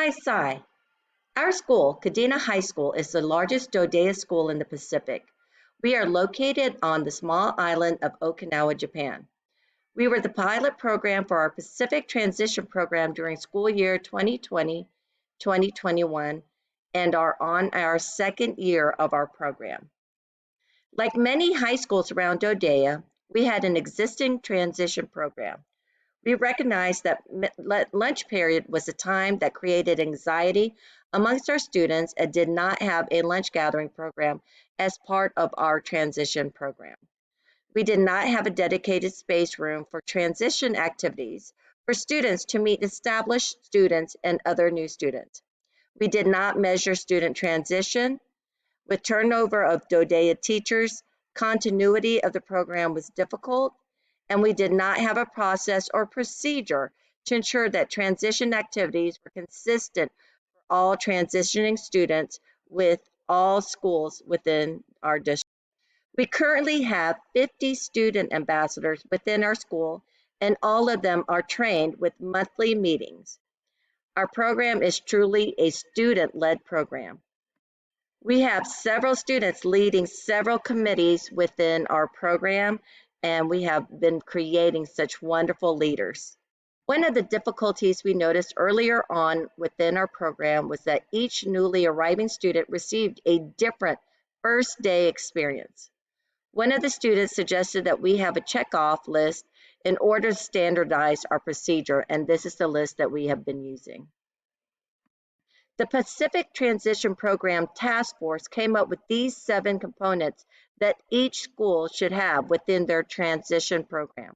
Hi, Sai. Our school, Kadena High School, is the largest Dodea school in the Pacific. We are located on the small island of Okinawa, Japan. We were the pilot program for our Pacific Transition Program during school year 2020-2021 and are on our second year of our program. Like many high schools around Dodea, we had an existing transition program. We recognized that lunch period was a time that created anxiety amongst our students and did not have a lunch gathering program as part of our transition program. We did not have a dedicated space room for transition activities for students to meet established students and other new students. We did not measure student transition. With turnover of Dodea teachers, continuity of the program was difficult, and we did not have a process or procedure to ensure that transition activities were consistent for all transitioning students with all schools within our district. We currently have 50 student ambassadors within our school, and all of them are trained with monthly meetings. Our program is truly a student-led program. We have several students leading several committees within our program, and we have been creating such wonderful leaders. One of the difficulties we noticed earlier on within our program was that each newly arriving student received a different first day experience. One of the students suggested that we have a checkoff list in order to standardize our procedure, and this is the list that we have been using. The Pacific Transition Program Task Force came up with these 7 components that each school should have within their transition program.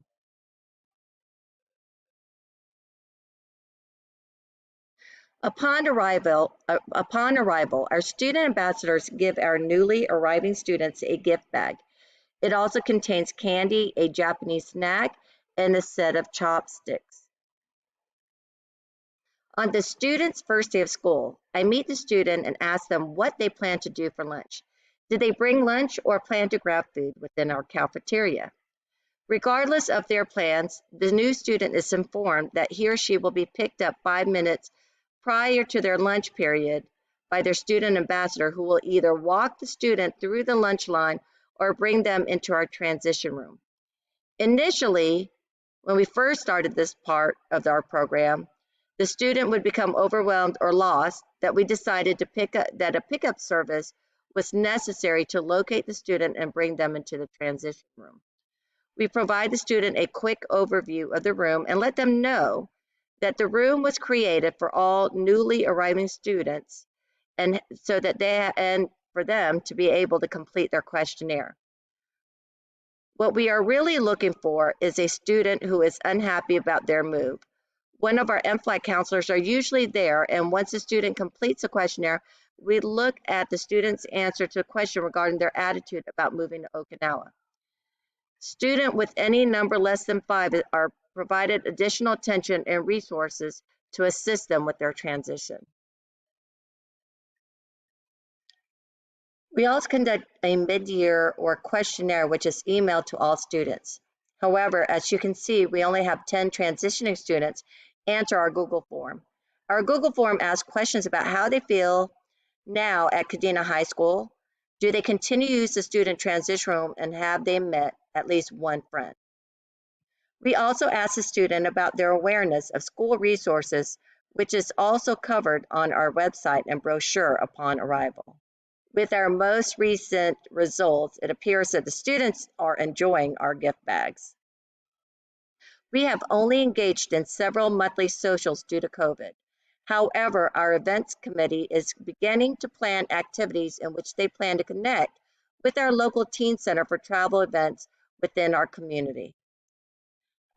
Upon arrival, our student ambassadors give our newly arriving students a gift bag. It also contains candy, a Japanese snack, and a set of chopsticks. On the student's first day of school, I meet the student and ask them what they plan to do for lunch. Did they bring lunch or plan to grab food within our cafeteria? Regardless of their plans, the new student is informed that he or she will be picked up 5 minutes prior to their lunch period by their student ambassador, who will either walk the student through the lunch line or bring them into our transition room. Initially, when we first started this part of our program, the student would become overwhelmed or lost that we decided that a pickup service was necessary to locate the student and bring them into the transition room. We provide the student a quick overview of the room and let them know that the room was created for all newly arriving students and so that and for them to be able to complete their questionnaire. What we are really looking for is a student who is unhappy about their move. One of our MFLAG counselors are usually there, and once a student completes a questionnaire, we look at the student's answer to a question regarding their attitude about moving to Okinawa. Students with any number less than 5 are provided additional attention and resources to assist them with their transition. We also conduct a mid-year or questionnaire, which is emailed to all students. However, as you can see, we only have 10 transitioning students answer our Google form. Our Google form asks questions about how they feel now at Kadena High School. Do they continue to use the student transition room, and have they met at least one friend? We also ask the student about their awareness of school resources, which is also covered on our website and brochure upon arrival. With our most recent results, it appears that the students are enjoying our gift bags. We have only engaged in several monthly socials due to COVID. However, our events committee is beginning to plan activities in which they plan to connect with our local teen center for travel events within our community.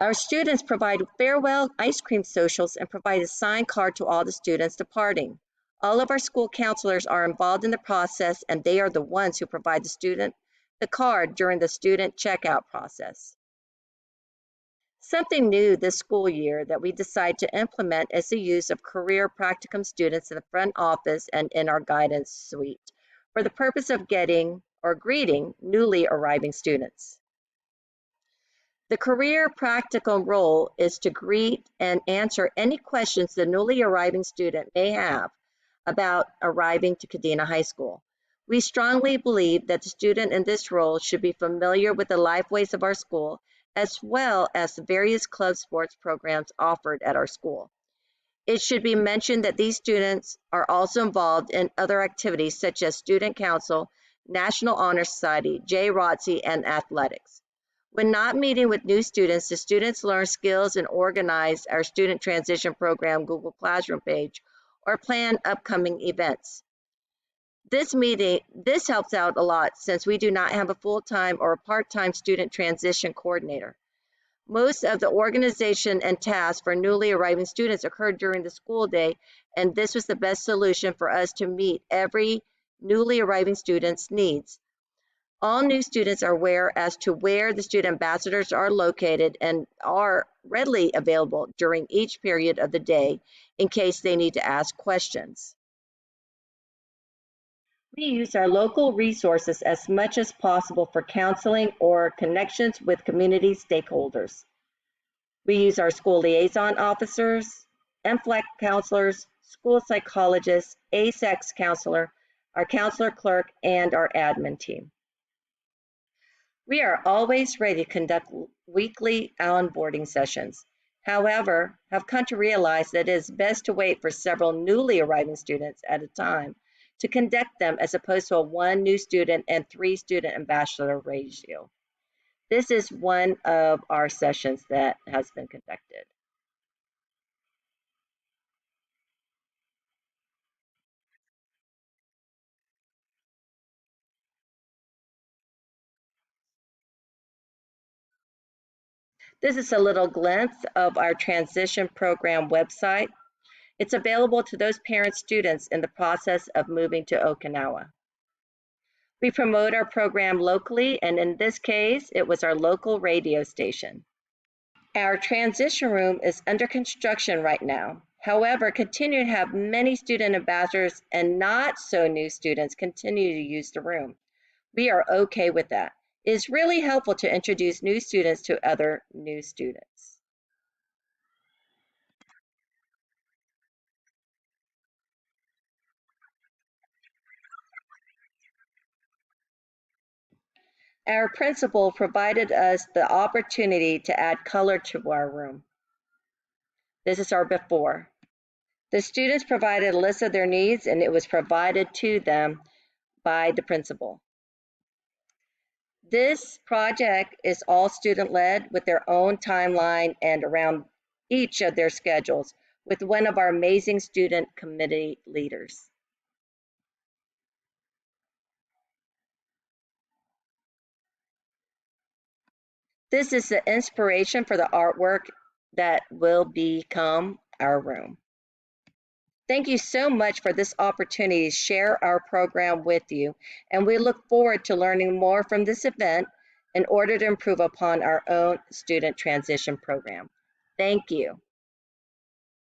Our students provide farewell ice cream socials and provide a signed card to all the students departing. All of our school counselors are involved in the process, and they are the ones who provide the student the card during the student checkout process. Something new this school year that we decided to implement is the use of career practicum students in the front office and in our guidance suite for the purpose of getting or greeting newly arriving students. The career practical role is to greet and answer any questions the newly arriving student may have about arriving to Kadena High School. We strongly believe that the student in this role should be familiar with the lifeways of our school as well as the various club sports programs offered at our school. It should be mentioned that these students are also involved in other activities such as Student Council, National Honor Society, JROTC, and athletics. When not meeting with new students, the students learn skills and organize our Student Transition Program Google Classroom page or plan upcoming events. This helps out a lot since we do not have a full-time or a part-time student transition coordinator. Most of the organization and tasks for newly arriving students occurred during the school day, and this was the best solution for us to meet every newly arriving student's needs. All new students are aware as to where the student ambassadors are located and are readily available during each period of the day in case they need to ask questions. We use our local resources as much as possible for counseling or connections with community stakeholders. We use our school liaison officers, MFLEC counselors, school psychologists, ASEX counselor, our counselor clerk, and our admin team. We are always ready to conduct weekly onboarding sessions. However, have come to realize that it is best to wait for several newly arriving students at a time to conduct them as opposed to a one new student and three student ambassador ratio. This is one of our sessions that has been conducted. This is a little glimpse of our transition program website. It's available to those parent students in the process of moving to Okinawa. We promote our program locally, and in this case, it was our local radio station. Our transition room is under construction right now. However, continue to have many student ambassadors and not so new students continue to use the room. We are okay with that. It's really helpful to introduce new students to other new students. Our principal provided us the opportunity to add color to our room. This is our before. The students provided a list of their needs and it was provided to them by the principal. This project is all student led with their own timeline and around each of their schedules with one of our amazing student committee leaders. This is the inspiration for the artwork that will become our room. Thank you so much for this opportunity to share our program with you, and we look forward to learning more from this event in order to improve upon our own student transition program. Thank you.